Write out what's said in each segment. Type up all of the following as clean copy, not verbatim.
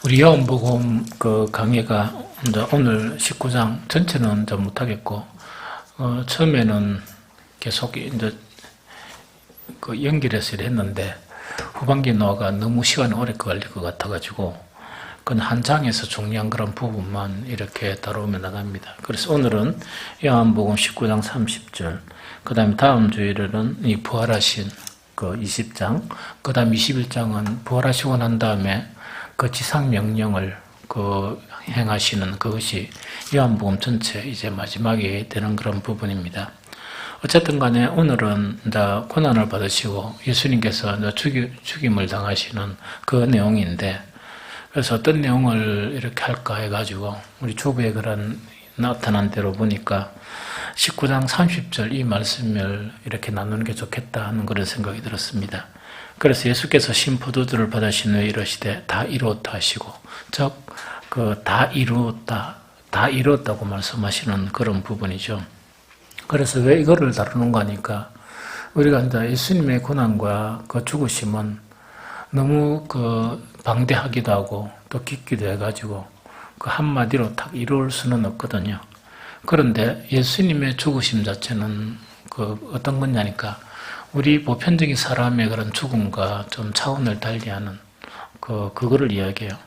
우리 요한복음 그 강의가 이제 오늘 19장 전체는 이제 못하겠고, 처음에는 계속 이제 그 연결해서 했는데, 후반기에 나와가 너무 시간이 오래 걸릴 것 같아가지고, 그건 한 장에서 중요한 그런 부분만 이렇게 다루며 나갑니다. 그래서 오늘은 요한복음 19장 30절, 그 다음에 다음 주일에는 이 부활하신 그 20장, 그 다음 21장은 부활하시고 난 다음에 그 지상명령을 행하시는 그것이 요한복음 전체 이제 마지막에 되는 그런 부분입니다. 어쨌든 간에 오늘은 이제 고난을 받으시고 예수님께서 이제 죽임을 당하시는 그 내용인데, 그래서 어떤 내용을 이렇게 할까 해가지고 우리 주부의 그런 나타난 대로 보니까 19장 30절 이 말씀을 이렇게 나누는 게 좋겠다 하는 그런 생각이 들었습니다. 그래서 예수께서 신포도주를 받으신 후에 이르시되 다 이루었다 하시고, 즉 다 이루었다고 말씀하시는 그런 부분이죠. 그래서 왜 이거를 다루는가 하니까, 우리가 이제 예수님의 고난과 그 죽으심은 너무 방대하기도 하고 또 깊기도 해가지고 그 한마디로 딱 이룰 수는 없거든요. 그런데 예수님의 죽으심 자체는 어떤 거냐니까, 우리 보편적인 사람의 그런 죽음과 좀 차원을 달리하는 그거를 이야기해요.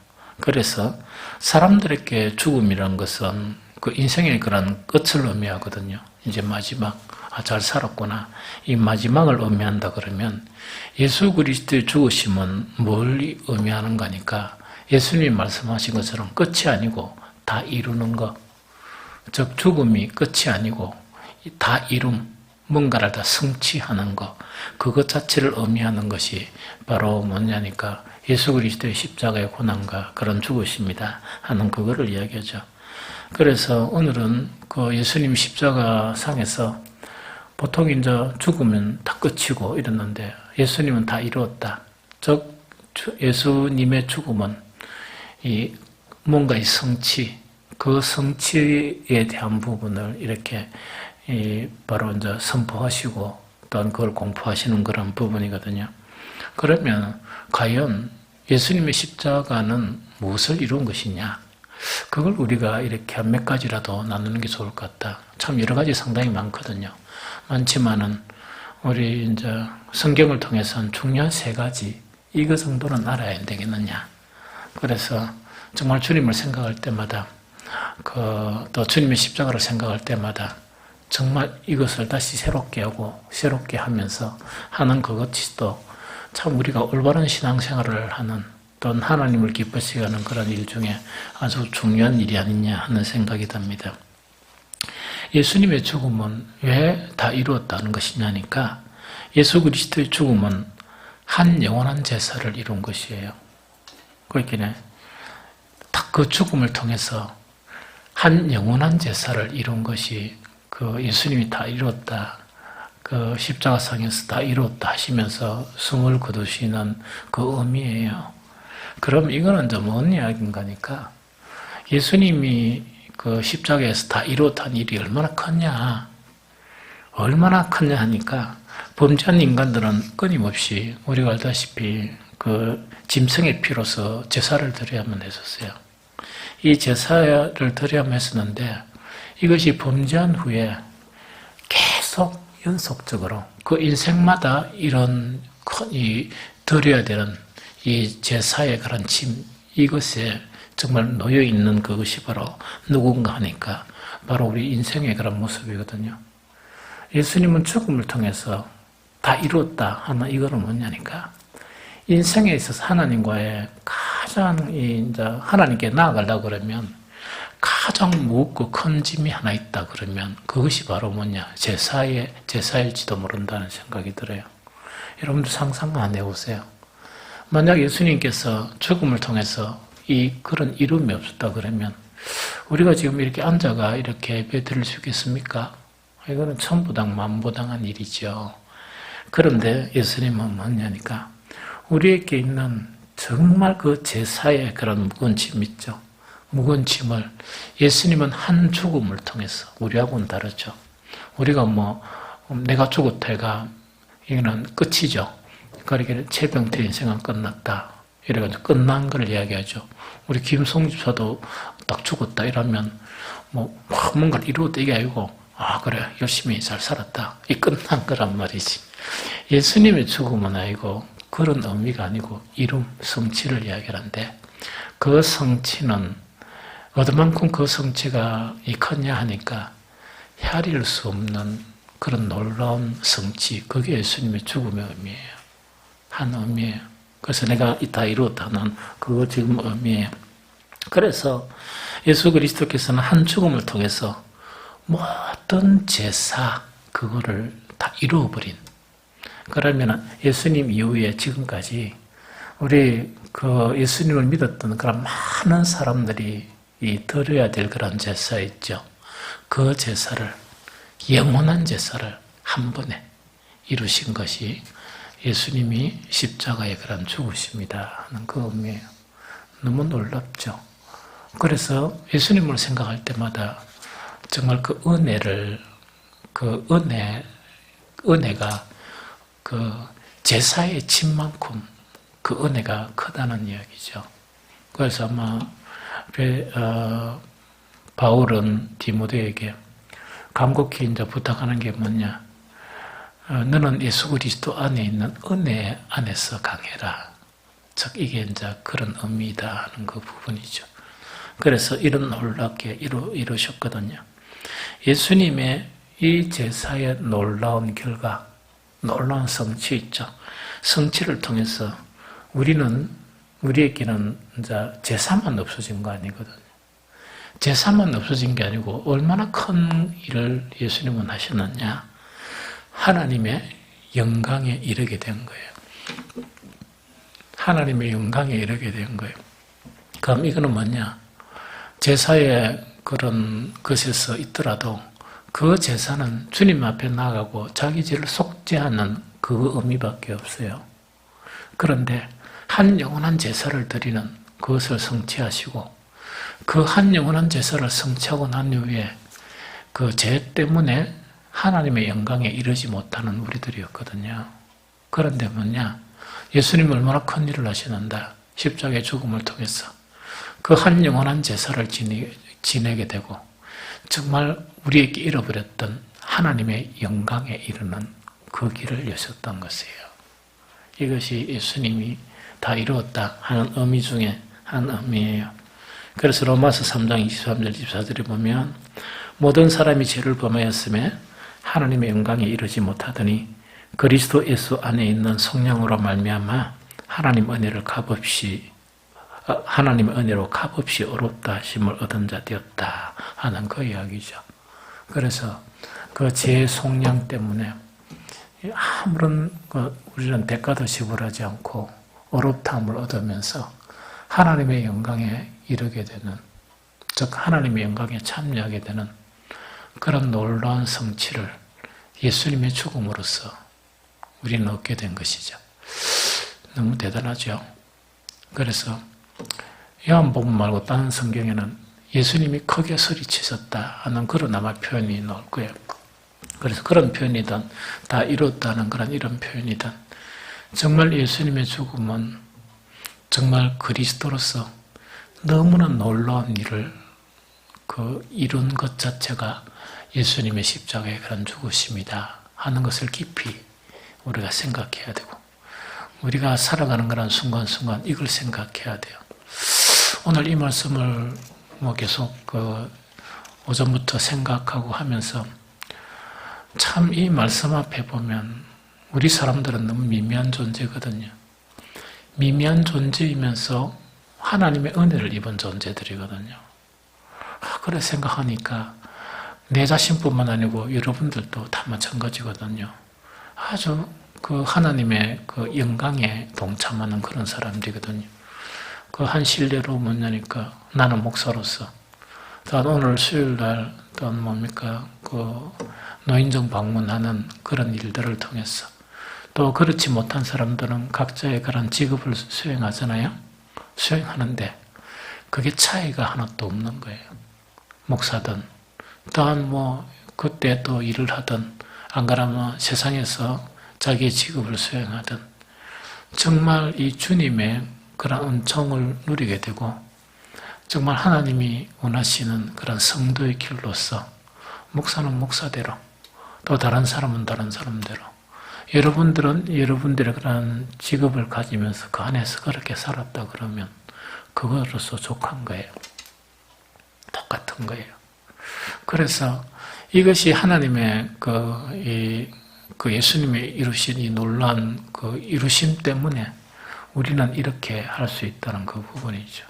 그래서 사람들에게 죽음이라는 것은 그 인생의 그런 끝을 의미하거든요. 이제 마지막, 잘 살았구나, 이 마지막을 의미한다 그러면, 예수 그리스도의 죽으심은 뭘 의미하는가 하니까, 예수님이 말씀하신 것처럼 끝이 아니고 다 이루는 것, 즉 죽음이 끝이 아니고 다 이룸, 뭔가를 다 성취하는 것, 그것 자체를 의미하는 것이 바로 뭐냐니까 예수 그리스도의 십자가의 고난과 그런 죽으심이다 하는 그거를 이야기하죠. 그래서 오늘은 그 예수님 십자가 상에서 보통 이제 죽으면 다 끝이고 이랬는데, 예수님은 다 이루었다. 즉 예수님의 죽음은 이 뭔가의 성취, 그 성취에 대한 부분을 이렇게 바로 이제 선포하시고 또한 그걸 공포하시는 그런 부분이거든요. 그러면 과연 예수님의 십자가는 무엇을 이룬 것이냐? 그걸 우리가 이렇게 한 몇 가지라도 나누는 게 좋을 것 같다. 참 여러 가지 상당히 많거든요. 많지만은 우리 이제 성경을 통해서는 중요한 세 가지, 이거 정도는 알아야 되겠느냐. 그래서 정말 주님을 생각할 때마다, 또 주님의 십자가를 생각할 때마다 정말 이것을 다시 새롭게 하고 새롭게 하면서 하는 그것이 또 참 우리가 올바른 신앙생활을 하는, 또는 하나님을 기쁘시게 하는 그런 일 중에 아주 중요한 일이 아니냐 하는 생각이 듭니다. 예수님의 죽음은 왜 다 이루었다는 것이냐니까, 예수 그리스도의 죽음은 한 영원한 제사를 이룬 것이에요. 그렇기에 딱 그 죽음을 통해서 한 영원한 제사를 이룬 것이 예수님이 다 이루었다, 십자가상에서 다 이루었다 하시면서 숨을 거두시는 그 의미예요. 그럼 이거는 이제 뭔 이야기인가 하니까, 예수님이 십자가에서 다 이루었다는 일이 얼마나 컸냐 하니까, 범죄한 인간들은 끊임없이 우리가 알다시피 짐승의 피로서 제사를 드려야만 했었어요. 이 제사를 드려야만 했었는데, 이것이 범죄한 후에 계속 연속적으로 그 인생마다 이런 드려야 되는 이 제사의 그런 짐, 이것에 정말 놓여 있는 그것이 바로 누군가 하니까 바로 우리 인생의 그런 모습이거든요. 예수님은 죽음을 통해서 다 이루었다 하는 이거는 뭐냐니까, 인생에 있어서 하나님과의 가장 이제 하나님께 나아가려고 그러면 가장 무겁고 큰 짐이 하나 있다 그러면 그것이 바로 뭐냐, 제사일지도 모른다는 생각이 들어요. 여러분들 상상 안 해보세요. 만약 예수님께서 죽음을 통해서 그런 이름이 없었다 그러면 우리가 지금 이렇게 앉아가 이렇게 예배 드릴 수 있겠습니까? 이거는 천부당 만부당한 일이죠. 그런데 예수님은 뭐냐니까, 우리에게 있는 정말 그 제사의 그런 무거운 짐 있죠. 무거운 짐을 예수님은 한 죽음을 통해서, 우리하고는 다르죠. 우리가 내가 죽었다가 이거는 끝이죠. 그러니까 체병태 인생은 끝났다, 이래가지고 끝난 걸 이야기하죠. 우리 김송 집사도 딱 죽었다 이러면 뭔가를 이루었다 이게 아니고 그래 열심히 잘 살았다 이 끝난 거란 말이지. 예수님의 죽음은 아니고 그런 의미가 아니고 이름, 성취를 이야기하는데 그 성취는 어디만큼 그 성취가 컸냐 하니까 헤아릴 수 없는 그런 놀라운 성취, 그게 예수님의 죽음의 의미예요. 한 의미예요. 그래서 내가 다 이루었다는 그거 지금 의미예요. 그래서 예수 그리스도께서는 한 죽음을 통해서 모든 제사 그거를 다 이루어버린. 그러면 예수님 이후에 지금까지 우리 그 예수님을 믿었던 그런 많은 사람들이 드려야 될 그런 제사 있죠. 그 제사를 영원한 제사를 한 번에 이루신 것이 예수님이 십자가의 그런 죽으심이다 하는 그 의미예요. 너무 놀랍죠. 그래서 예수님을 생각할 때마다 정말 그 은혜가 그 제사의 짐만큼 그 은혜가 크다는 이야기죠. 그래서 아마 바울은 디모데에게 간곡히 이제 부탁하는 게 뭐냐? 너는 예수 그리스도 안에 있는 은혜 안에서 강해라. 즉 이게 이제 그런 의미다 하는 그 부분이죠. 그래서 이런 놀랍게 이루셨거든요. 예수님의 이 제사의 놀라운 결과, 놀라운 성취 있죠. 성취를 통해서 우리에게는 이제 제사만 없어진 거 아니거든요. 제사만 없어진 게 아니고 얼마나 큰 일을 예수님은 하셨느냐. 하나님의 영광에 이르게 된 거예요. 하나님의 영광에 이르게 된 거예요. 그럼 이거는 뭐냐? 제사의 그런 것에서 있더라도 그 제사는 주님 앞에 나가고 자기 죄를 속죄하는 그 의미밖에 없어요. 그런데 한 영원한 제사를 드리는 그것을 성취하시고 그 한 영원한 제사를 성취하고 난 이후에 그 죄 때문에 하나님의 영광에 이르지 못하는 우리들이었거든요. 그런데 뭐냐? 예수님이 얼마나 큰 일을 하시는다. 십자가의 죽음을 통해서 그 한 영원한 제사를 지내게 되고 정말 우리에게 잃어버렸던 하나님의 영광에 이르는 그 길을 여셨던 것이에요. 이것이 예수님이 다 이루었다 하는 의미 중에 한 의미예요. 그래서 로마서 3장 23절 24절에 보면 모든 사람이 죄를 범하였음에 하나님의 영광에 이르지 못하더니 그리스도 예수 안에 있는 성령으로 말미암아 하나님의 은혜로 값없이 어렵다 하심을 얻은 자 되었다 하는 그 이야기죠. 그래서 그 죄의 속량 때문에 아무런 우리는 대가도 지불하지 않고 어렵다함을 얻으면서 하나님의 영광에 이르게 되는, 즉 하나님의 영광에 참여하게 되는 그런 놀라운 성취를 예수님의 죽음으로써 우리는 얻게 된 것이죠. 너무 대단하죠. 그래서 요한복음 말고 다른 성경에는 예수님이 크게 소리치셨다 하는 그런 아마 표현이 나올 거예요. 그래서 그런 표현이든 다 이뤘다는 그런 이런 표현이든 정말 예수님의 죽음은 정말 그리스도로서 너무나 놀라운 일을 이룬 것 자체가 예수님의 십자가의 그런 죽으심이다 하는 것을 깊이 우리가 생각해야 되고 우리가 살아가는 그런 순간순간 이걸 생각해야 돼요. 오늘 이 말씀을 계속 오전부터 생각하고 하면서 참 이 말씀 앞에 보면 우리 사람들은 너무 미미한 존재거든요. 미미한 존재이면서 하나님의 은혜를 입은 존재들이거든요. 그래 생각하니까 내 자신뿐만 아니고 여러분들도 다 마찬가지거든요. 아주 하나님의 영광에 동참하는 그런 사람들이거든요. 한 실례로 뭐냐니까 나는 목사로서 오늘 수요일날 노인정 방문하는 그런 일들을 통해서 또 그렇지 못한 사람들은 각자의 그런 직업을 수행하잖아요. 수행하는데 그게 차이가 하나도 없는 거예요. 목사든 또한 그때 또 일을 하든 안 그러면 세상에서 자기의 직업을 수행하든 정말 이 주님의 그런 은총을 누리게 되고 정말 하나님이 원하시는 그런 성도의 길로서 목사는 목사대로 또 다른 사람은 다른 사람대로 여러분들은 여러분들의 그런 직업을 가지면서 그 안에서 그렇게 살았다 그러면 그거로서 족한 거예요. 똑같은 거예요. 그래서 이것이 하나님의 그 예수님이 이루신 이 놀라운 그 이루심 때문에 우리는 이렇게 할 수 있다는 그 부분이죠.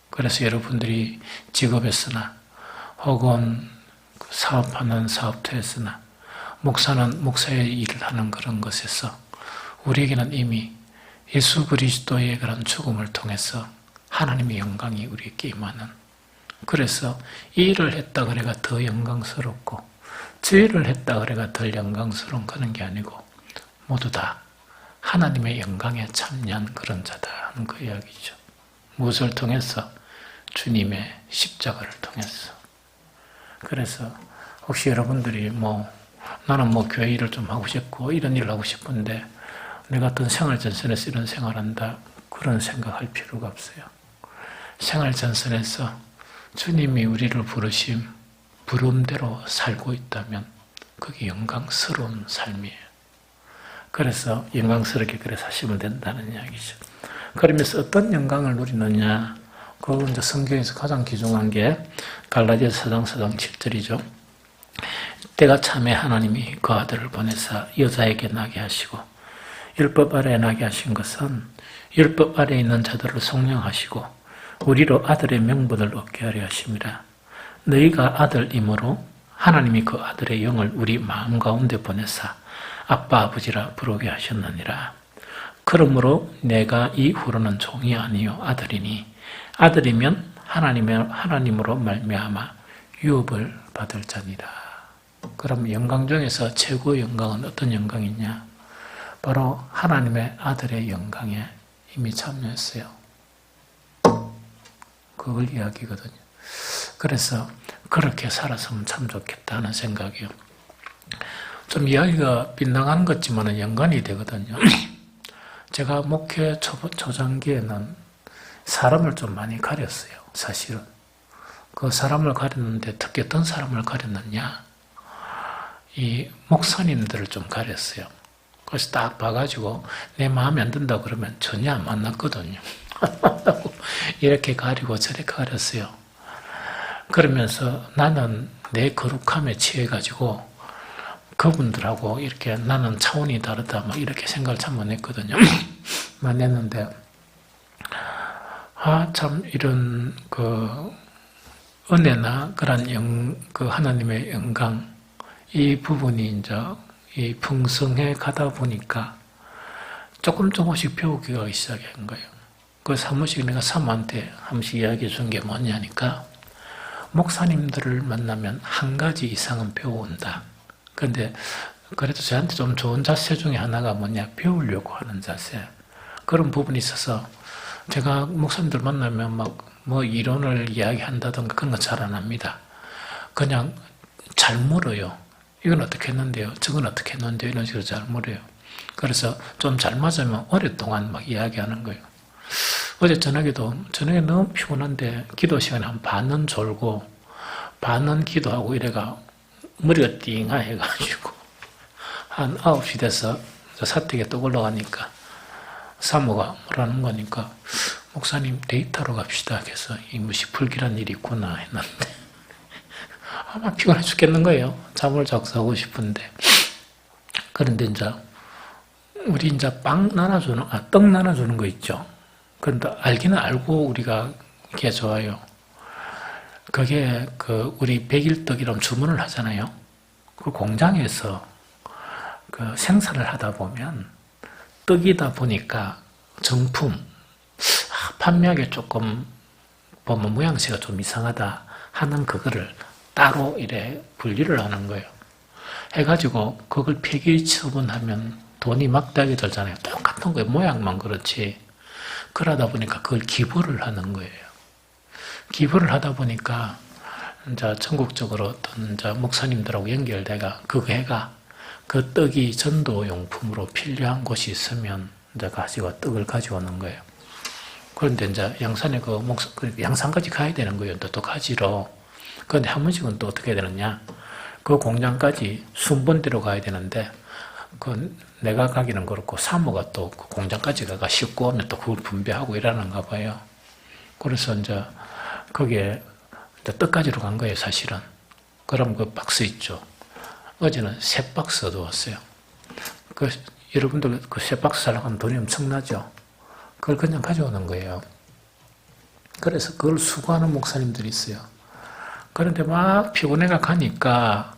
그래서 여러분들이 직업에서나 혹은 사업하는 사업터에서나 목사는 목사의 일을 하는 그런 것에서 우리에게는 이미 예수 그리스도의 그런 죽음을 통해서 하나님의 영광이 우리에게 임하는, 그래서 이 일을 했다 그래가 더 영광스럽고 저 일을 했다 그래가 덜 영광스러운 그런 게 아니고 모두 다 하나님의 영광에 참여한 그런 자다 하는 그 이야기죠. 무엇을 통해서? 주님의 십자가를 통해서. 그래서 혹시 여러분들이 나는 교회 일을 좀 하고 싶고 이런 일을 하고 싶은데 내가 어떤 생활전선에서 이런 생활한다, 그런 생각할 필요가 없어요. 생활전선에서 주님이 우리를 부르심 부름대로 살고 있다면 그게 영광스러운 삶이에요. 그래서 영광스럽게 그래 사시면 된다는 이야기죠. 그러면서 어떤 영광을 누리느냐? 그건 이제 성경에서 가장 귀중한 게 갈라디아서 4장 7절이죠. 때가 참에 하나님이 그 아들을 보내사 여자에게 나게 하시고, 율법 아래에 나게 하신 것은 율법 아래에 있는 자들을 속량하시고 우리로 아들의 명분을 얻게 하려 하심이라. 너희가 아들이므로 하나님이 그 아들의 영을 우리 마음 가운데 보내사 아빠 아버지라 부르게 하셨느니라. 그러므로 내가 이후로는 종이 아니요 아들이니 아들이면 하나님으로 말미암아 유업을 받을 자니라. 그럼 영광 중에서 최고의 영광은 어떤 영광이냐? 바로 하나님의 아들의 영광에 이미 참여했어요. 그걸 이야기거든요. 그래서 그렇게 살았으면 참 좋겠다는 생각이요. 좀 이야기가 빗나가는 것 같지만 연관이 되거든요. 제가 목회 초장기에는 사람을 좀 많이 가렸어요. 사실은. 그 사람을 가렸는데 특히 어떤 사람을 가렸느냐? 이 목사님들을 좀 가렸어요. 그래서 딱 봐가지고 내 마음에 안 든다 그러면 전혀 안 만났거든요. 이렇게 가리고 저렇게 가렸어요. 그러면서 나는 내 거룩함에 취해가지고 그분들하고 이렇게 나는 차원이 다르다 이렇게 생각을 참 많이 했거든요. 많이 했는데 참 이런 그 은혜나 그런 그 하나님의 영광 이 부분이 이제 이 풍성해 가다 보니까 조금씩 배우기가 시작한 거예요. 그래서 한 번씩 내가 사모한테 한 번씩 이야기해 준 게 뭐냐니까 목사님들을 만나면 한 가지 이상은 배워온다. 그런데 그래도 저한테 좀 좋은 자세 중에 하나가 뭐냐, 배우려고 하는 자세. 그런 부분이 있어서 제가 목사님들 만나면 이론을 이야기한다든가 그런 거 잘 안 합니다. 그냥 잘 물어요. 이건 어떻게 했는데요? 저건 어떻게 했는데요? 이런 식으로 잘 물어요. 그래서 좀 잘 맞으면 오랫동안 이야기하는 거예요. 어제 저녁에 너무 피곤한데 기도 시간에 한 반은 졸고 반은 기도하고 이래가 머리가 띵하 해가지고 한 9시 돼서 사택에 또 올라가니까 사모가 뭐라는 거니까 목사님 데이트하러 갑시다 해서 이 무시 불길한 일이 있구나 했는데 아마 피곤해 죽겠는 거예요. 잠을 작사하고 싶은데. 그런데 이제 우리 이제 떡 나눠주는 거 있죠. 그런데 알기는 알고 우리가 이게 좋아요. 그게 우리 백일떡이라면 주문을 하잖아요. 그 공장에서 그 생산을 하다 보면 떡이다 보니까 정품, 판매하기 조금 보면 모양새가 좀 이상하다 하는 그거를 따로 이래 분리를 하는 거예요. 해가지고 그걸 폐기 처분하면 돈이 막대하게 들잖아요. 똑같은 거예요. 모양만 그렇지. 그러다 보니까 그걸 기부를 하는 거예요. 기부를 하다 보니까 이제 전국적으로 어떤 이제 목사님들하고 연결돼가 그 해가 그 떡이 전도용품으로 필요한 곳이 있으면 이제 가지고 떡을 가지고 오는 거예요. 그런데 이제 양산에 그 양산까지 가야 되는 거예요. 또 가지로. 그런데 한 번씩은 또 어떻게 해야 되느냐. 그 공장까지 순번대로 가야 되는데, 내가 가기는 그렇고, 사모가 또 그 공장까지 가가 싣고 오면 또 그걸 분배하고 이러는가 봐요. 그래서 이제 거기에 이제 떡가지로 간 거예요, 사실은. 그럼 그 박스 있죠. 어제는 3박스 얻어왔어요. 여러분들 그 3박스 살려고 하면 돈이 엄청나죠. 그걸 그냥 가져오는 거예요. 그래서 그걸 수고하는 목사님들이 있어요. 그런데 막 피곤해가 가니까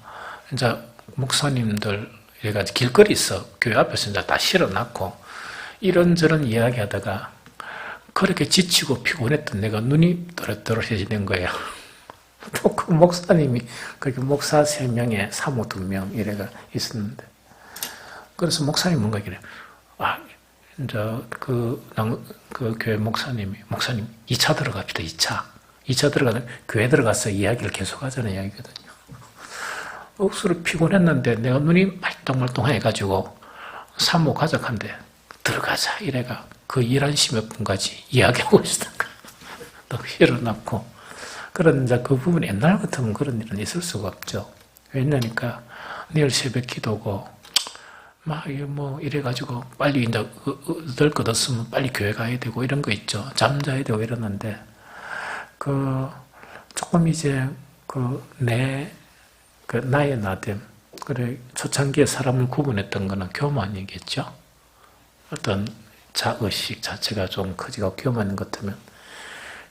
이제 목사님들 이래가지고 길거리 있어. 교회 앞에서 이제 다 실어놨고 이런저런 이야기 하다가 그렇게 지치고 피곤했던 내가 눈이 또렷또렷해지는 거예요. 또 그 목사님이 그렇게 목사 3명에 사모 2명 이래가 있었는데 그래서 목사님 뭔가 이래 이제 그 교회 목사님 2차 들어갑시다. 2차 들어가면 교회 들어가서 이야기를 계속 하자는 이야기거든요. 억수로 피곤했는데 내가 눈이 말똥말똥 해가지고 사모 가져간대. 들어가자 이래가 그 11시 몇 분까지 이야기하고 있었던 거야. 또 일어났고 그런 이제 그 부분 옛날 같으면 그런 일은 있을 수가 없죠. 왜냐니까 내일 새벽 기도고 막 이래가지고 빨리 이제 얻을 것 없으면 빨리 교회 가야 되고 이런 거 있죠. 잠자야 되고 이러는데 조금 이제 나의 나됨 그래 초창기에 사람을 구분했던 거는 교만이겠죠. 어떤 자의식 자체가 좀 커지고 교만인 것 같으면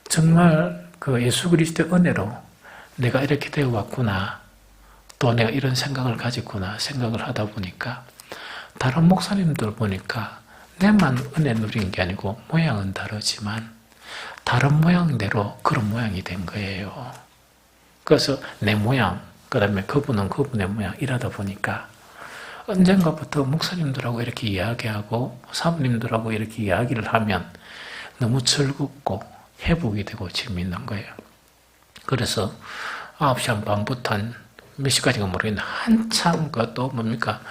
정말 그 예수 그리스도의 은혜로 내가 이렇게 되어 왔구나 또 내가 이런 생각을 가졌구나 생각을 하다 보니까 다른 목사님들 보니까 내만 은혜 누린 게 아니고 모양은 다르지만 다른 모양대로 그런 모양이 된 거예요. 그래서 내 모양 그 다음에 그분은 그분의 모양 이러다 보니까 언젠가부터 목사님들하고 이렇게 이야기하고 사모님들하고 이렇게 이야기를 하면 너무 즐겁고 회복이 되고 재미있는 거예요. 그래서 9시 반부터 몇 시까지가 모르겠는데 한참 또 뭡니까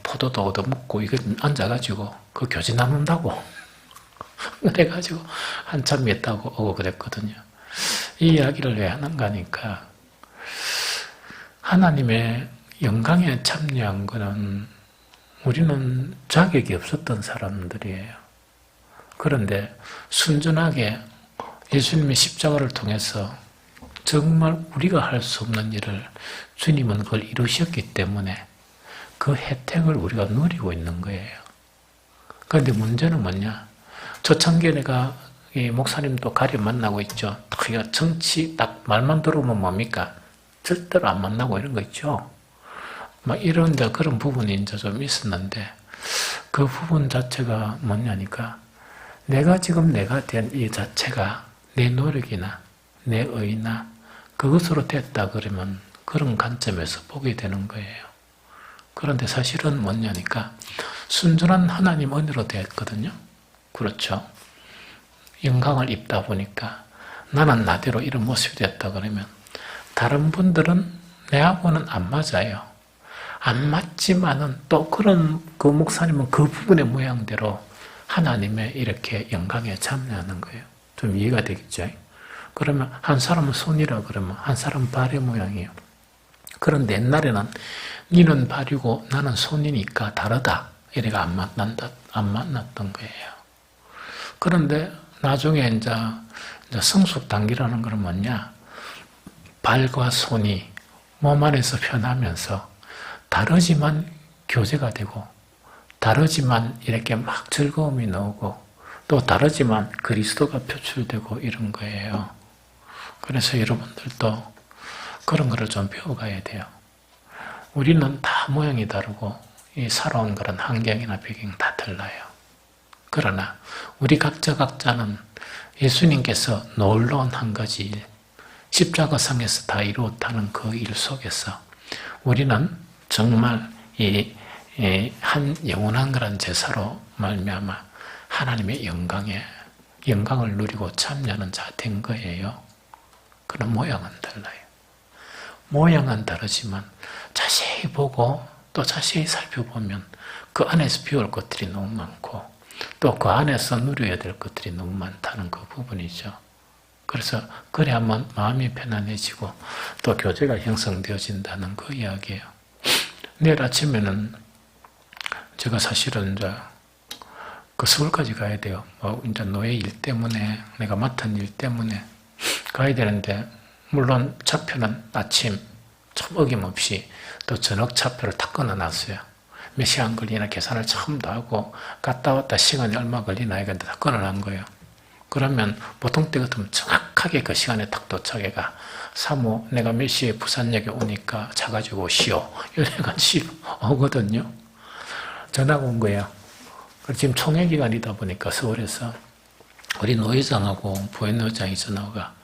포도도 얻어먹고 이거 앉아가지고 그 교지 나눈다고 그래가지고 한참 있다고 오고 그랬거든요. 이 이야기를 왜 하는가 하니까 하나님의 영광에 참여한 거는 우리는 자격이 없었던 사람들이에요. 그런데 순전하게 예수님의 십자가를 통해서 정말 우리가 할 수 없는 일을 주님은 그걸 이루셨기 때문에 그 혜택을 우리가 누리고 있는 거예요. 그런데 문제는 뭐냐? 초창기에 내가 이 목사님도 가려 만나고 있죠. 그가 정치 딱 말만 들어오면 뭡니까? 절대로 안 만나고 이런 거 있죠. 막 이런 그런 부분이 이제 좀 있었는데 그 부분 자체가 뭐냐니까 내가 지금 내가 된 이 자체가 내 노력이나 내 의나 그것으로 됐다 그러면 그런 관점에서 보게 되는 거예요. 그런데 사실은 뭐냐니까 순전한 하나님 은혜로 됐거든요. 그렇죠. 영광을 입다 보니까 나는 나대로 이런 모습이 됐다 그러면 다른 분들은 내하고는 안 맞아요. 안 맞지만은 또 그런 그 목사님은 그 부분의 모양대로 하나님의 이렇게 영광에 참여하는 거예요. 좀 이해가 되겠죠? 그러면 한 사람은 손이라 그러면 한 사람은 발의 모양이에요. 그런데 옛날에는 니는 발이고 나는 손이니까 다르다. 이래가 안 만났던 거예요. 그런데 나중에 이제 성숙 단계라는 건 뭐냐? 발과 손이 몸 안에서 변하면서 다르지만 교제가 되고 다르지만 이렇게 막 즐거움이 나오고 또 다르지만 그리스도가 표출되고 이런 거예요. 그래서 여러분들도 그런 거를 좀 배워가야 돼요. 우리는 다 모양이 다르고 이 살아온 그런 환경이나 배경 다 달라요. 그러나 우리 각자는 예수님께서 놀라운 한 가지 일, 십자가상에서 다 이루었다는 그 일 속에서 우리는 정말 한 영원한 그런 제사로 말미암아 하나님의 영광을 누리고 참여하는 자 된 거예요. 그런 모양은 달라요. 모양은 다르지만 자세히 보고 또 자세히 살펴보면 그 안에서 배울 것들이 너무 많고 또 그 안에서 누려야 될 것들이 너무 많다는 그 부분이죠. 그래서 그래야만 마음이 편안해지고 또 교제가 형성되어진다는 그 이야기예요. 내일 아침에는 제가 사실은 이제 그 서울까지 가야 돼요. 이제 노예 일 때문에, 내가 맡은 일 때문에 가야 되는데, 물론 차표는 아침 어김없이 또 저녁 차표를 다 끊어놨어요. 몇 시간 걸리나 계산을 처음도 하고 갔다 왔다 시간이 얼마 걸리나 이건 다 끊어놓은 거예요. 그러면 보통 때 같으면 정확하게 그 시간에 딱 도착해가 사모 내가 몇 시에 부산역에 오니까 차 가지고 오시오 이래가지고 오거든요. 전화가 온 거예요. 지금 총회 기간이다 보니까 서울에서 우리 노회장하고 부회의장이 전화가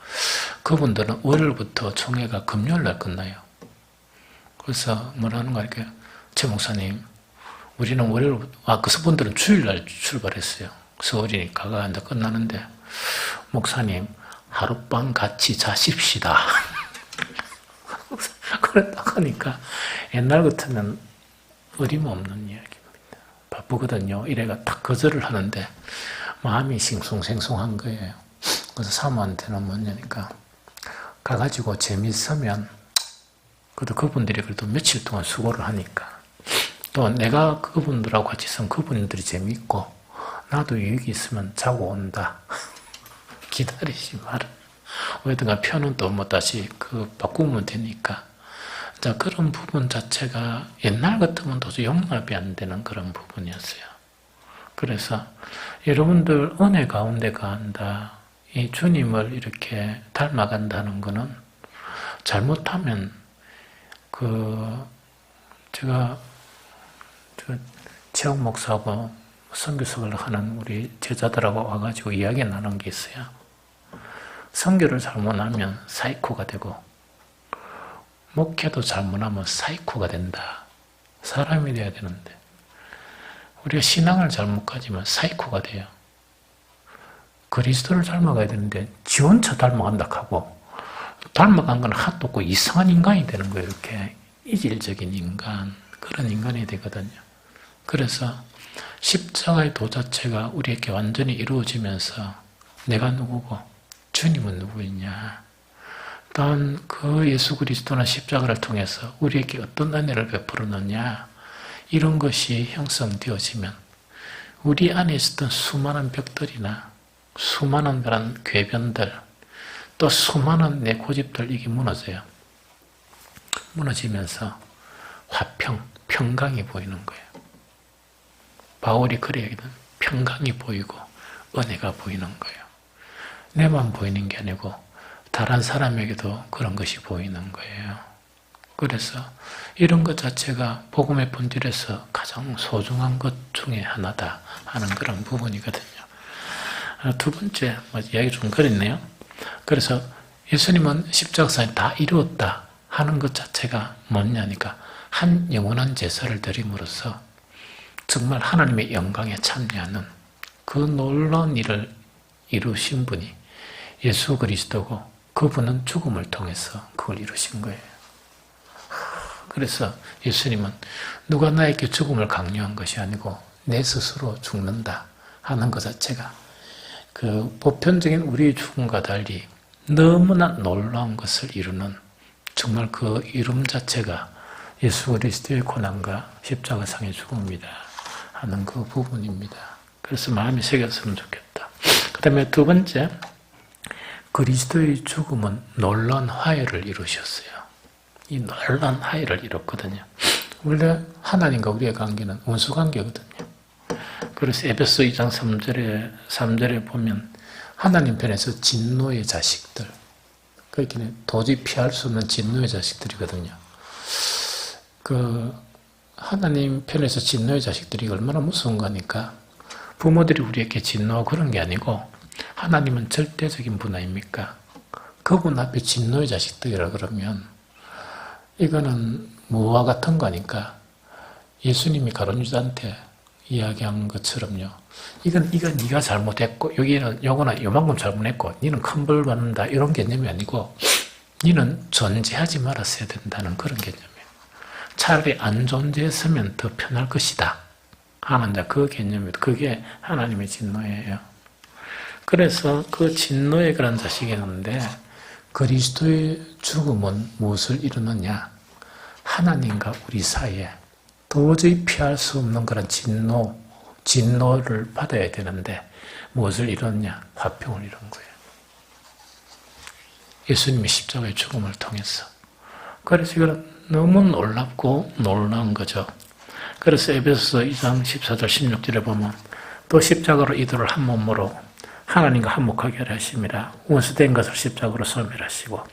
그분들은 월요일부터 총회가 금요일날 끝나요. 그래서 뭐라는 거야 이렇게 최 목사님 우리는 월요일부터 그분들은 주일날 출발했어요. 서울이니까 이제 끝나는데 목사님 하룻밤 같이 자십시다. 그랬다 하니까 옛날 같으면 어림없는 이야기입니다. 바쁘거든요. 이래가 딱 거절을 하는데 마음이 싱숭생숭한 거예요. 그래서 사모한테는 뭐냐니까 가가지고 재밌으면 그래도 그분들이 그래도 며칠 동안 수고를 하니까 또 내가 그분들하고 같이 있으면 그분들이 재밌고 나도 유익이 있으면 자고 온다. 기다리지 마라. 어디든가 표는 또 뭐 다시 바꾸면 되니까. 자, 그런 부분 자체가 옛날 같으면 도저히 용납이 안 되는 그런 부분이었어요. 그래서 여러분들 은혜 가운데 간다. 이 주님을 이렇게 닮아간다는 거는 잘못하면 제가 최욱 목사하고 선교석을 하는 우리 제자들하고 와가지고 이야기 나눈 게 있어요. 선교를 잘못하면 사이코가 되고 목회도 잘못하면 사이코가 된다. 사람이 돼야 되는데 우리가 신앙을 잘못 가지면 사이코가 돼요. 그리스도를 닮아가야 되는데 지 혼자 닮아간다 하고 닮아간 건 하도 없고 이상한 인간이 되는 거예요. 이렇게 이질적인 인간, 그런 인간이 되거든요. 그래서 십자가의 도 자체가 우리에게 완전히 이루어지면서 내가 누구고 주님은 누구이냐, 또한 그 예수 그리스도나 십자가를 통해서 우리에게 어떤 은혜를 베풀었느냐, 이런 것이 형성되어지면 우리 안에 있었던 수많은 벽들이나 수많은 그런 궤변들, 또 수많은 내 고집들, 이게 무너져요. 무너지면서 평강이 보이는 거예요. 바울이 그래 얘기하는 평강이 보이고 은혜가 보이는 거예요. 내만 보이는 게 아니고 다른 사람에게도 그런 것이 보이는 거예요. 그래서 이런 것 자체가 복음의 본질에서 가장 소중한 것 중에 하나다 하는 그런 부분이거든요. 두 번째, 이야기 좀 그랬네요. 그래서 예수님은 십자가상에 다 이루었다 하는 것 자체가 뭐냐니까 한 영원한 제사를 드림으로써 정말 하나님의 영광에 참여하는 그 놀라운 일을 이루신 분이 예수 그리스도고, 그분은 죽음을 통해서 그걸 이루신 거예요. 그래서 예수님은 누가 나에게 죽음을 강요한 것이 아니고 내 스스로 죽는다 하는 것 자체가 그 보편적인 우리의 죽음과 달리 너무나 놀라운 것을 이루는, 정말 그 이름 자체가 예수 그리스도의 고난과 십자가상의 죽음이다 하는 그 부분입니다. 그래서 마음이 새겼으면 좋겠다. 그 다음에 두 번째, 그리스도의 죽음은 놀라운 화해를 이루셨어요. 이 놀라운 화해를 이뤘거든요. 원래 하나님과 우리의 관계는 원수관계거든요. 그래서 에베소 2장 3절에 보면 하나님 편에서 진노의 자식들, 그렇게 도저히 피할 수 없는 진노의 자식들이거든요. 하나님 편에서 진노의 자식들이 얼마나 무서운 거니까, 부모들이 우리에게 진노하고 그런 게 아니고 하나님은 절대적인 분 아닙니까? 그분 앞에 진노의 자식들이라 그러면 이거는 뭐와 같은 거니까, 예수님이 가룟유다한테 이야기한 것처럼요. 이건 네가 잘못했고, 요거는 요만큼 잘못했고, 니는 큰 벌 받는다, 이런 개념이 아니고, 니는 존재하지 말았어야 된다는 그런 개념이에요. 차라리 안 존재했으면 더 편할 것이다 하는 자, 그 개념입니다. 그게 하나님의 진노예요. 그래서 그 진노의 그런 자식이 있는데 그리스도의 죽음은 무엇을 이루느냐? 하나님과 우리 사이에 도저히 피할 수 없는 그런 진노를 받아야 되는데 무엇을 이뤘냐? 화평을 이룬 거예요. 예수님의 십자가의 죽음을 통해서. 그래서 이건 너무 놀랍고 놀라운 거죠. 그래서 에베소서 2장 14절 16절에 보면 또 십자가로 이들을 한 몸으로 하나님과 한목하게 하심이라. 원수된 것을 십자가로 소멸하시고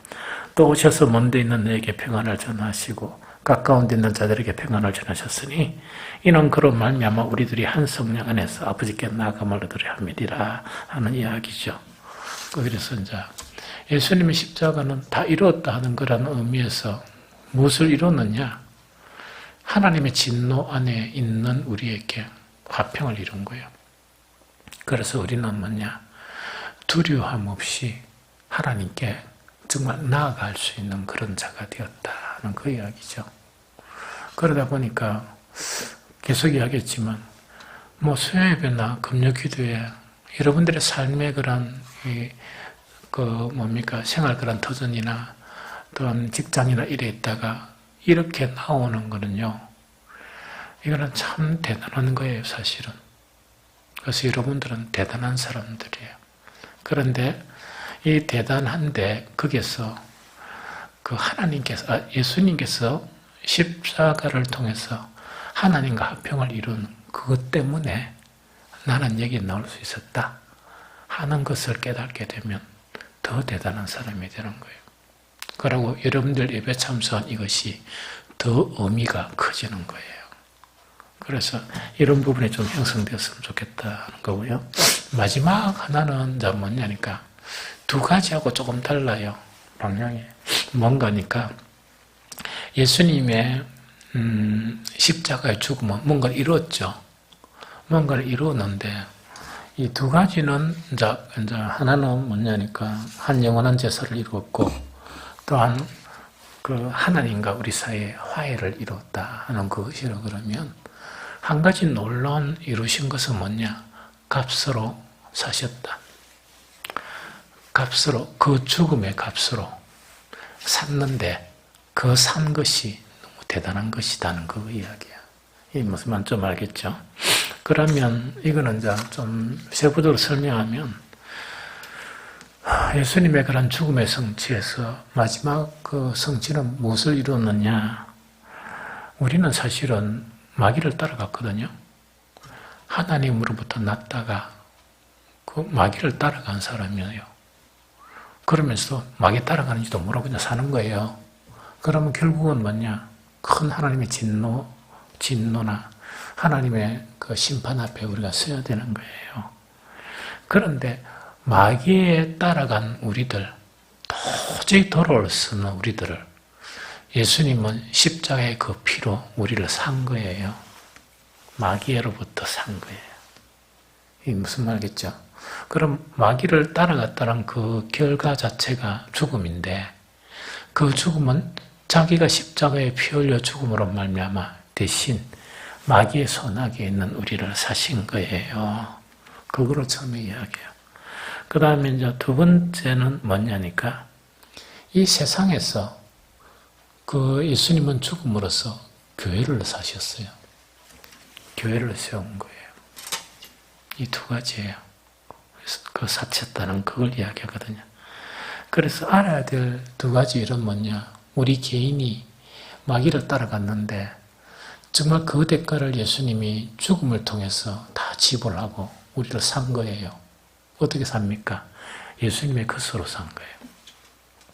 또 오셔서 먼데 있는 너에게 평안을 전하시고 가까운 데 있는 자들에게 평안을 전하셨으니 이는 그로 말미암아 우리들이 한 성령 안에서 아버지께 나아감을 얻으려 함이리라 하는 이야기죠. 그래서 이제 예수님의 십자가는 다 이루었다 하는 그런 의미에서 무엇을 이루느냐? 하나님의 진노 안에 있는 우리에게 화평을 이룬 거예요. 그래서 우리는 뭐냐? 두려움 없이 하나님께 정말 나아갈 수 있는 그런 자가 되었다는 그 이야기죠. 그러다 보니까 계속 이야기했지만 수요예배나 금요기도에 여러분들의 삶의 그런 생활 그런 터전이나 또는 직장이나 일에 있다가 이렇게 나오는 거는요, 이거는 참 대단한 거예요, 사실은. 그래서 여러분들은 대단한 사람들이에요. 그런데 이 대단한데 거기에서 예수님께서 십자가를 통해서 하나님과 화평을 이룬 그것 때문에 나는 여기 나올 수 있었다 하는 것을 깨닫게 되면 더 대단한 사람이 되는 거예요. 그리고 여러분들 예배 참석한 이것이 더 의미가 커지는 거예요. 그래서 이런 부분이 좀 형성되었으면 좋겠다는 거고요. 마지막 하나는 뭐냐니까 두 가지하고 조금 달라요. 방향이 뭔가니까 예수님의 십자가의 죽음은 뭔가를 이루었죠. 뭔가를 이루었는데 이 두 가지는 이제 하나는 뭐냐니까 한 영원한 제사를 이루었고 또한 그 하나님과 우리 사이에 화해를 이루었다 하는 것이라 그러면 한 가지 놀라운 이루신 것은 뭐냐? 값으로 사셨다. 값으로, 그 죽음의 값으로 샀는데 그 산 것이 너무 대단한 것이다는 그 이야기야. 이 무슨 말 좀 알겠죠? 그러면 이거는 이제 좀 세부적으로 설명하면 예수님의 그런 죽음의 성취에서 마지막 그 성취는 무엇을 이루었느냐? 우리는 사실은 마귀를 따라갔거든요. 하나님으로부터 났다가 그 마귀를 따라간 사람이에요. 그러면서 마귀 따라가는지도 모르고 그냥 사는 거예요. 그러면 결국은 뭐냐? 큰 하나님의 진노나 하나님의 그 심판 앞에 우리가 서야 되는 거예요. 그런데 마귀에 따라간 우리들, 도저히 돌아올 수 없는 우리들을 예수님은 십자가의 그 피로 우리를 산 거예요. 마귀로부터 산 거예요. 이게 무슨 말이겠죠? 그럼 마귀를 따라갔다는 그 결과 자체가 죽음인데 그 죽음은 자기가 십자가에 피 흘려 죽음으로 말미암아 대신 마귀의 손아귀에 있는 우리를 사신 거예요. 그거를 처음에 이야기해요. 그 다음에 이제 두 번째는 뭐냐니까 이 세상에서 그 예수님은 죽음으로써 교회를 사셨어요. 교회를 세운 거예요. 이 두 가지예요. 그 사쳤다는 그걸 이야기하거든요. 그래서 알아야 될 두 가지 일은 뭐냐? 우리 개인이 마귀를 따라갔는데 정말 그 대가를 예수님이 죽음을 통해서 다 지불하고 우리를 산 거예요. 어떻게 삽니까? 예수님의 것으로 산 거예요.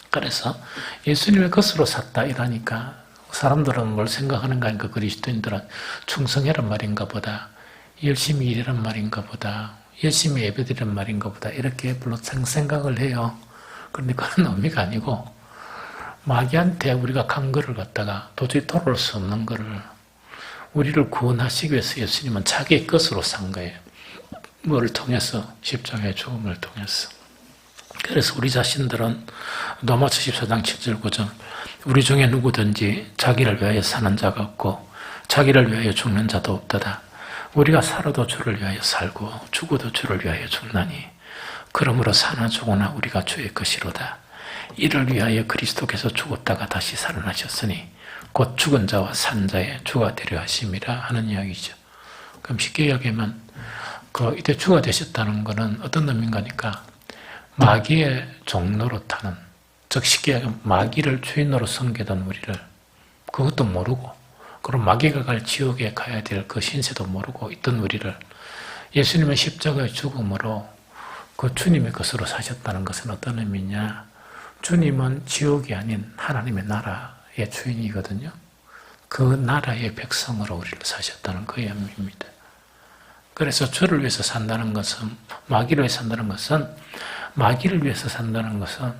그래서 예수님의 것으로 샀다 이러니까 사람들은 뭘 생각하는가 하니까 그리스도인들은 충성해란 말인가 보다, 열심히 일해란 말인가 보다, 열심히 예배드리란 말인가 보다 이렇게 물론 생각을 해요. 그런데 그런 의미가 아니고 마귀한테 우리가 간 거를 갖다가 도저히 돌아올 수 없는 거를 우리를 구원하시기 위해서 예수님은 자기의 것으로 산 거예요. 뭐를 통해서? 십자가의 죽음을 통해서. 그래서 우리 자신들은 로마서 14장 7절 9절 우리 중에 누구든지 자기를 위하여 사는 자가 없고 자기를 위하여 죽는 자도 없도다. 우리가 살아도 주를 위하여 살고 죽어도 주를 위하여 죽나니 그러므로 사나 죽으나 우리가 주의 것이로다. 이를 위하여 그리스도께서 죽었다가 다시 살아나셨으니 곧 죽은 자와 산 자의 주가 되려 하심이라 하는 이야기죠. 그럼 쉽게 이야기하면 이때 주가 되셨다는 것은 어떤 의미인가니까 마귀의 종로로 타는, 즉 쉽게 이야기하면 마귀를 주인으로 섬기던 우리를 그것도 모르고, 그럼 마귀가 갈 지옥에 가야 될 그 신세도 모르고 있던 우리를 예수님의 십자가의 죽음으로 그 주님의 것으로 사셨다는 것은 어떤 의미냐? 주님은 지옥이 아닌 하나님의 나라의 주인이거든요. 그 나라의 백성으로 우리를 사셨다는 그 의미입니다. 그래서 주를 위해서 산다는 것은, 마귀를 위해서 산다는 것은, 마귀를 위해서 산다는 것은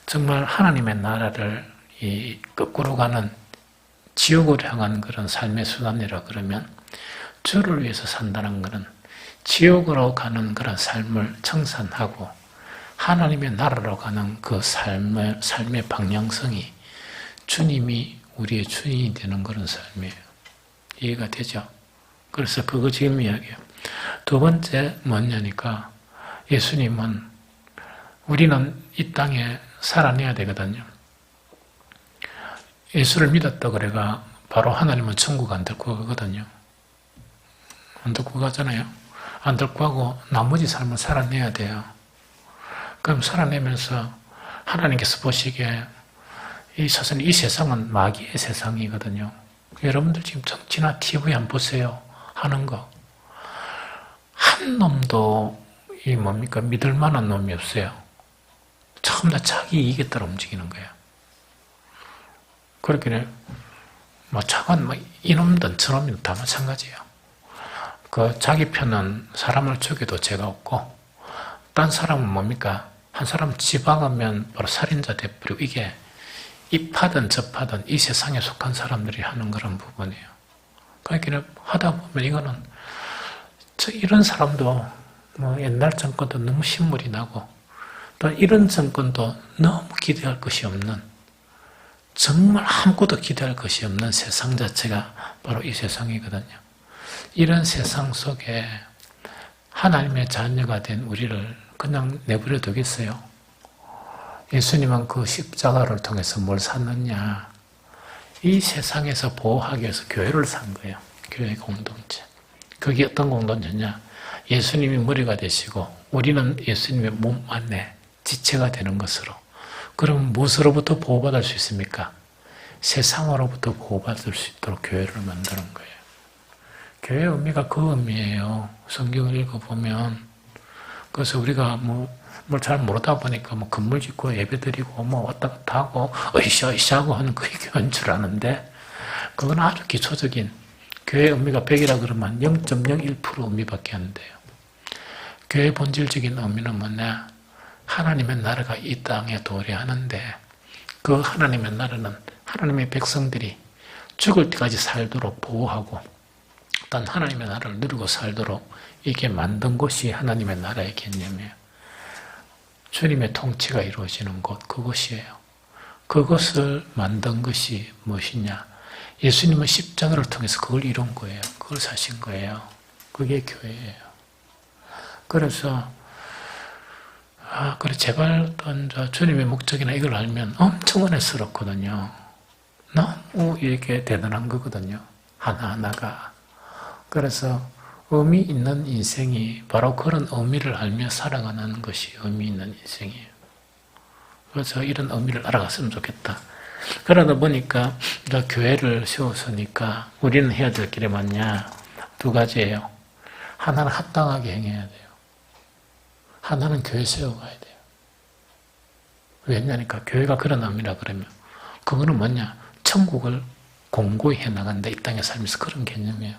정말 하나님의 나라를 거꾸로 가는 지옥으로 향한 그런 삶의 수단이라 그러면, 주를 위해서 산다는 것은 지옥으로 가는 그런 삶을 청산하고 하나님의 나라로 가는 그 삶의 방향성이 주님이 우리의 주인이 되는 그런 삶이에요. 이해가 되죠? 그래서 그거 지금 이야기해요. 두 번째 뭐냐니까, 예수님은 우리는 이 땅에 살아내야 되거든요. 예수를 믿었다 그래가 바로 하나님은 천국 안 데리고 가거든요. 안 데리고 가잖아요. 안 데리고 가고 나머지 삶을 살아내야 돼요. 그럼 살아내면서 하나님께서 보시기에 이 세상은 마귀의 세상이거든요. 여러분들 지금 정치나 TV 안 보세요. 하는 거. 한 놈도 믿을 만한 놈이 없어요. 전부 다 자기 이익에 따라 움직이는 거예요. 그렇게 차관 이놈든 저놈든 다 마찬가지예요. 자기 편은 사람을 죽여도 죄가 없고, 딴 사람은 한 사람 지방하면 바로 살인자 돼버리고, 이게 이파든 저파든 이 세상에 속한 사람들이 하는 그런 부분이에요. 그러니까 하다 보면 이거는 이런 사람도 옛날 정권도 너무 신물이 나고, 또 이런 정권도 너무 기대할 것이 없는, 정말 아무것도 기대할 것이 없는 세상 자체가 바로 이 세상이거든요. 이런 세상 속에 하나님의 자녀가 된 우리를 그냥 내버려 두겠어요? 예수님은 그 십자가를 통해서 뭘 샀느냐? 이 세상에서 보호하기 위해서 교회를 산 거예요. 교회 공동체. 그게 어떤 공동체냐? 예수님이 머리가 되시고 우리는 예수님의 몸 안에 지체가 되는 것으로. 그럼 무엇으로부터 보호받을 수 있습니까? 세상으로부터 보호받을 수 있도록 교회를 만드는 거예요. 교회의 의미가 그 의미예요. 성경을 읽어보면. 그래서 우리가 뭘 잘 모르다 보니까 건물 짓고 예배 드리고 왔다 갔다 하고 으쌰으쌰 하고 하는 그게 교회인 줄 아는데, 그건 아주 기초적인, 교회의 의미가 100이라 그러면 0.01% 의미밖에 안 돼요. 교회의 본질적인 의미는 뭐냐? 하나님의 나라가 이 땅에 도래하는데, 그 하나님의 나라는 하나님의 백성들이 죽을 때까지 살도록 보호하고, 단 하나님의 나라를 누리고 살도록 이게 만든 것이 하나님의 나라의 개념이에요. 주님의 통치가 이루어지는 곳, 그것이에요. 그것을 만든 것이 무엇이냐? 예수님은 십자가를 통해서 그걸 이룬 거예요. 그걸 사신 거예요. 그게 교회예요. 그래서 그래 제발 주님의 목적이나 이걸 알면 엄청 은혜스럽거든요. 너무 이렇게 대단한 거거든요. 하나하나가. 그래서 의미 있는 인생이 바로 그런 의미를 알며 살아가는 것이 의미 있는 인생이에요. 그래서 이런 의미를 알아갔으면 좋겠다. 그러다 보니까 교회를 세웠으니까 우리는 해야 될 길이 뭐냐? 두 가지예요. 하나는 합당하게 행해야 돼요. 하나는 교회 세워가야 돼요. 왜냐니까 교회가 그런 의미라 그러면 그거는 뭐냐? 천국을 공고히 해나간다. 이 땅에 살면서 그런 개념이에요.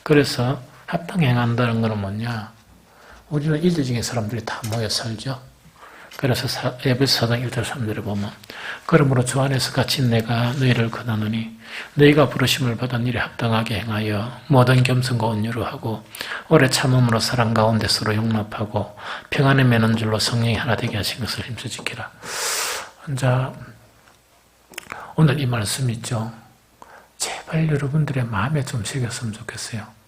그래서 합당 행한다는 것은 뭐냐? 우리는 일대적인 사람들이 다 모여 살죠. 그래서 에베소 4장 1절 3절에 보면 그러므로 주 안에서 갇힌 내가 너희를 권하노니 너희가 부르심을 받은 일에 합당하게 행하여 모든 겸손과 온유로 하고 오래 참음으로 사랑 가운데 서로 용납하고 평안에 매는 줄로 성령이 하나 되게 하신 것을 힘써 지키라. 자, 오늘 이 말씀 있죠. 제발 여러분들의 마음에 좀 새겼으면 좋겠어요.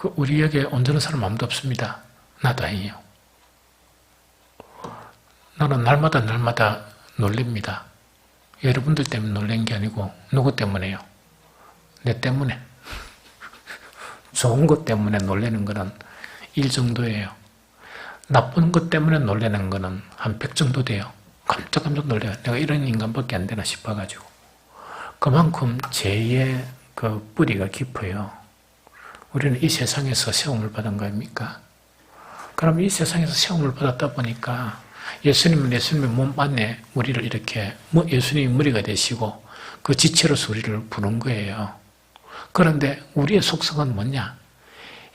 우리에게 온전한 사람 아무도 없습니다. 나도 아니에요. 나는 날마다 놀랍니다. 여러분들 때문에 놀란 게 아니고 누구 때문에요? 내 때문에. 좋은 것 때문에 놀라는 거는 1 정도예요. 나쁜 것 때문에 놀라는 거는 한 100 정도 돼요. 깜짝깜짝 놀래요. 내가 이런 인간밖에 안 되나 싶어가지고. 그만큼 죄의 그 뿌리가 깊어요. 우리는 이 세상에서 세움을 받은 거 아닙니까? 그럼 이 세상에서 세움을 받았다 보니까 예수님은 예수님의 몸 안에 우리를 이렇게 예수님이 머리가 되시고 그 지체로서 우리를 부른 거예요. 그런데 우리의 속성은 뭐냐?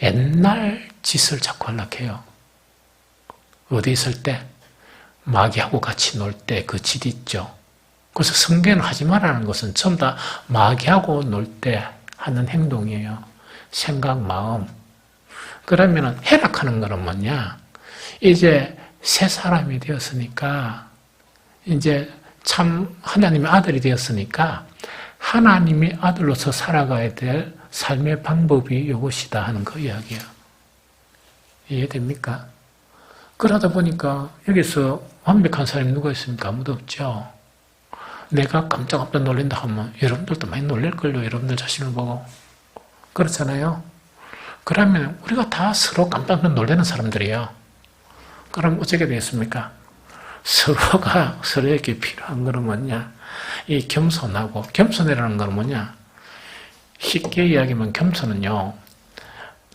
옛날 짓을 자꾸 하려고 해요. 어디 있을 때? 마귀하고 같이 놀 때 그 짓 있죠. 그래서 성경은 하지 말라는 것은 전부 다 마귀하고 놀 때 하는 행동이에요. 생각, 마음. 그러면 해락하는 거는 뭐냐? 이제 새 사람이 되었으니까, 이제 참 하나님의 아들이 되었으니까 하나님의 아들로서 살아가야 될 삶의 방법이 이것이다 하는 그 이야기예요. 이해됩니까? 그러다 보니까 여기서 완벽한 사람이 누가 있습니까? 아무도 없죠. 내가 깜짝깜짝 놀란다 하면 여러분들도 많이 놀랄걸요. 여러분들 자신을 보고. 그렇잖아요. 그러면 우리가 다 서로 깜짝 놀라는 사람들이에요. 그럼 어떻게 되겠습니까? 서로가 서로에게 필요한 것은 뭐냐? 이 겸손하고, 겸손이라는 건 뭐냐? 쉽게 이야기하면 겸손은요,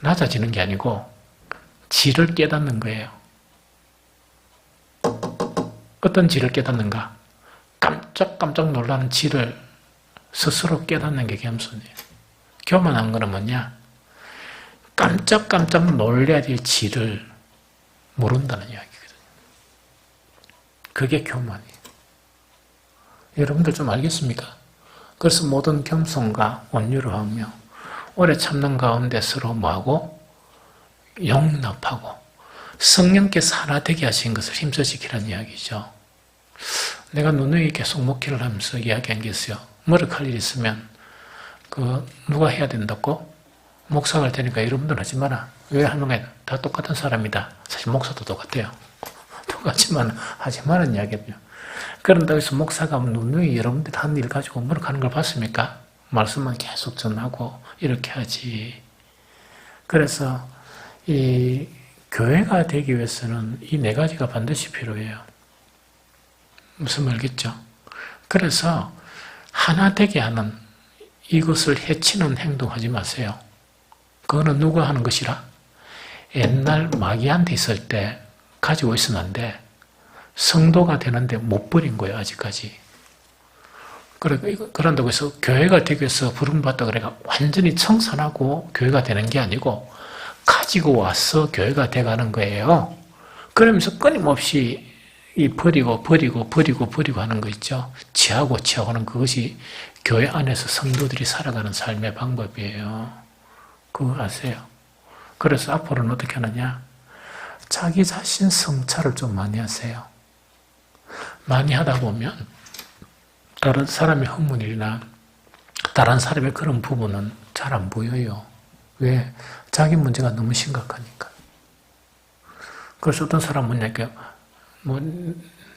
낮아지는 게 아니고 질을 깨닫는 거예요. 어떤 질을 깨닫는가? 깜짝깜짝 놀라는 질을 스스로 깨닫는 게 겸손이에요. 교만한 거는 뭐냐? 깜짝깜짝 놀라야 될 질을 모른다는 이야기거든요. 그게 교만이에요. 여러분들 좀 알겠습니까? 그래서 모든 겸손과 온유를 하며 오래 참는 가운데 서로 뭐하고? 용납하고 성령께서 하나 되게 하신 것을 힘써 지키라는 이야기죠. 내가 누누이 계속 목회를 하면서 이야기한 게 있어요. 머리칼 일 있으면 누가 해야 된다고? 목사가 할 테니까 여러분들 하지 마라. 왜 하는 거야? 다 똑같은 사람이다. 사실 목사도 똑같아요. 똑같지만 하지 말라는 이야기예요. 그런다고 해서 목사가 누누이 여러분들 하는 일 가지고 머리카는 걸 봤습니까? 말씀은 계속 전하고 이렇게 하지. 그래서 이 교회가 되기 위해서는 이 4가지가 반드시 필요해요. 무슨 말겠죠? 그래서 하나 되게 하는 이것을 해치는 행동하지 마세요. 그거는 누가 하는 것이라? 옛날 마귀한테 있을 때 가지고 있었는데 성도가 되는데 못 버린 거예요, 아직까지. 그런다고 해서 교회가 되기 위해서 부름받다 그래가 완전히 청산하고 교회가 되는 게 아니고 가지고 와서 교회가 돼가는 거예요. 그러면서 끊임없이 버리고 하는 거 있죠. 취하고 취하고는 그것이 교회 안에서 성도들이 살아가는 삶의 방법이에요. 그거 아세요? 그래서 앞으로는 어떻게 하느냐? 자기 자신 성찰을 좀 많이 하세요. 많이 하다 보면 다른 사람의 허물이나 다른 사람의 그런 부분은 잘 안 보여요. 왜? 자기 문제가 너무 심각하니까. 그래서 어떤 사람은 이렇게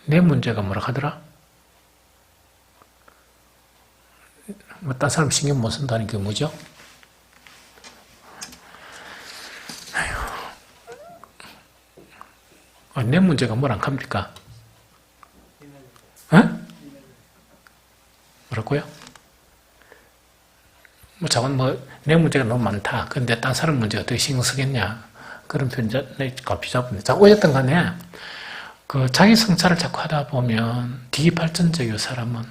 내 문제가 뭐라 하더라? 딴 사람 신경 못 쓴다는 게 뭐죠? 내 문제가 뭐랑 합니까? 뭐라고요? 내 문제가 너무 많다. 근데 딴 사람 문제가 어떻게 신경 쓰겠냐? 그런 표현이 값이 잡은데. 자, 어쨌든 간에, 자기 성찰을 자꾸 하다 보면, 되게 발전적이요, 사람은.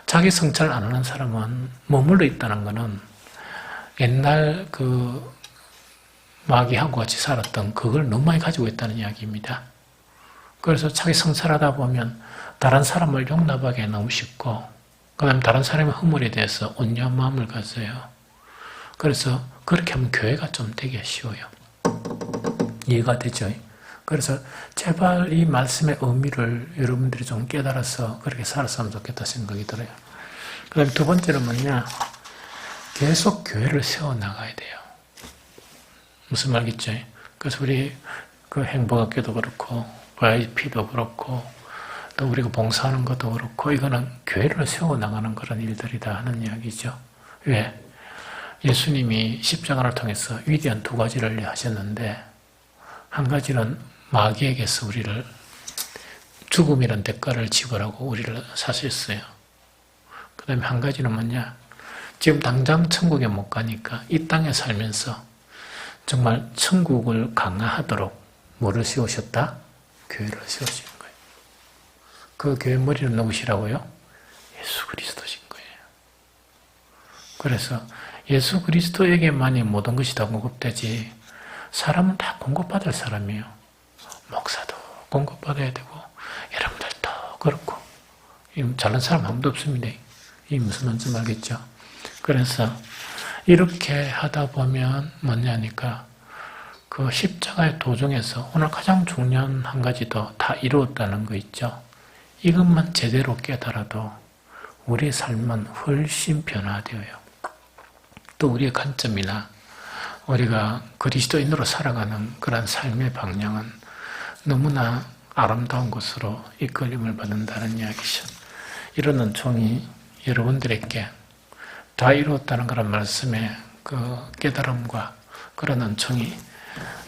자기 성찰을 안 하는 사람은 머물러 있다는 거는 옛날 마귀하고 같이 살았던 그걸 너무 많이 가지고 있다는 이야기입니다. 그래서 자기 성찰하다 보면 다른 사람을 용납하기 너무 쉽고, 그 다음에 다른 사람의 허물에 대해서 온유한 마음을 가져요. 그래서 그렇게 하면 교회가 좀 되게 쉬워요. 이해가 되죠? 그래서 제발 이 말씀의 의미를 여러분들이 좀 깨달아서 그렇게 살았으면 좋겠다 생각이 들어요. 그 다음에 2번째는 뭐냐? 계속 교회를 세워나가야 돼요. 무슨 말겠죠? 그래서 우리 그 행복학교도 그렇고 YP도 그렇고 또 우리가 봉사하는 것도 그렇고 이거는 교회를 세워나가는 그런 일들이다 하는 이야기죠. 왜? 예수님이 십자가를 통해서 위대한 두 가지를 하셨는데 한 가지는 마귀에게서 우리를 죽음이란 대가를 지불하고 우리를 사셨어요. 그 다음에 한 가지는 뭐냐? 지금 당장 천국에 못 가니까 이 땅에 살면서 정말 천국을 강화하도록 뭐를 세우셨다? 교회를 세우신 거예요. 그 교회 머리를 누구시라고요? 예수 그리스도신 거예요. 그래서 예수 그리스도에게만이 모든 것이 다 공급되지 사람은 다 공급받을 사람이에요. 목사도 공급받아야 되고 여러분들도 그렇고 잘난 사람 아무도 없습니다. 이 무슨 말인지 알겠죠? 그래서 이렇게 하다 보면 뭐냐니까 그 십자가의 도중에서 오늘 가장 중요한 한 가지도 다 이루었다는 거 있죠. 이것만 제대로 깨달아도 우리의 삶은 훨씬 변화되어요. 또 우리의 관점이나 우리가 그리스도인으로 살아가는 그런 삶의 방향은 너무나 아름다운 것으로 이끌림을 받는다는 이야기죠. 이런 은총이 여러분들에게 다 이루었다는 그런 말씀에 그 깨달음과 그런 은총이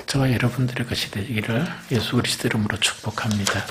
저와 여러분들의 것이 되기를 예수 그리스도 이름으로 축복합니다.